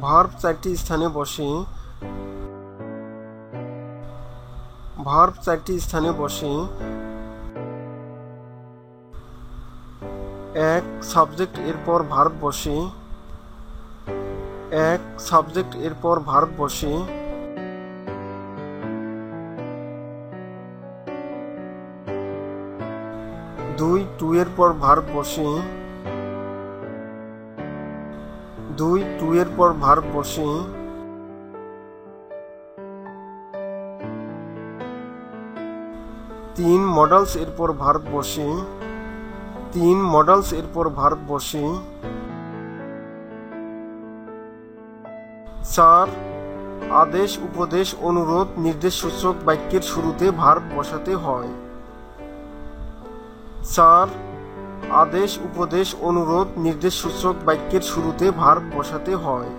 Verb চারটি স্থানে বসে। ভার্ব চারটি স্থানে বসে। 1 সাবজেক্ট এরপর ভার্ব বসে। 1 সাবজেক্ট এরপর ভার্ব বসে। 2 টু এর পর ভার্ব বসে। 2 টু এর পর ভার্ব বসে। 3 মডেলস এরপর ভার্ব বসে। 3 মডেলস এরপর ভার্ব বসে। 4 আদেশ উপদেশ অনুরোধ নির্দেশসূচক বাক্যের শুরুতে ভার্ব বসাতে হয়। 4 আদেশ উপদেশ অনুরোধ নির্দেশসূচক বাক্যের শুরুতে ভার্ব বসাতে হয়।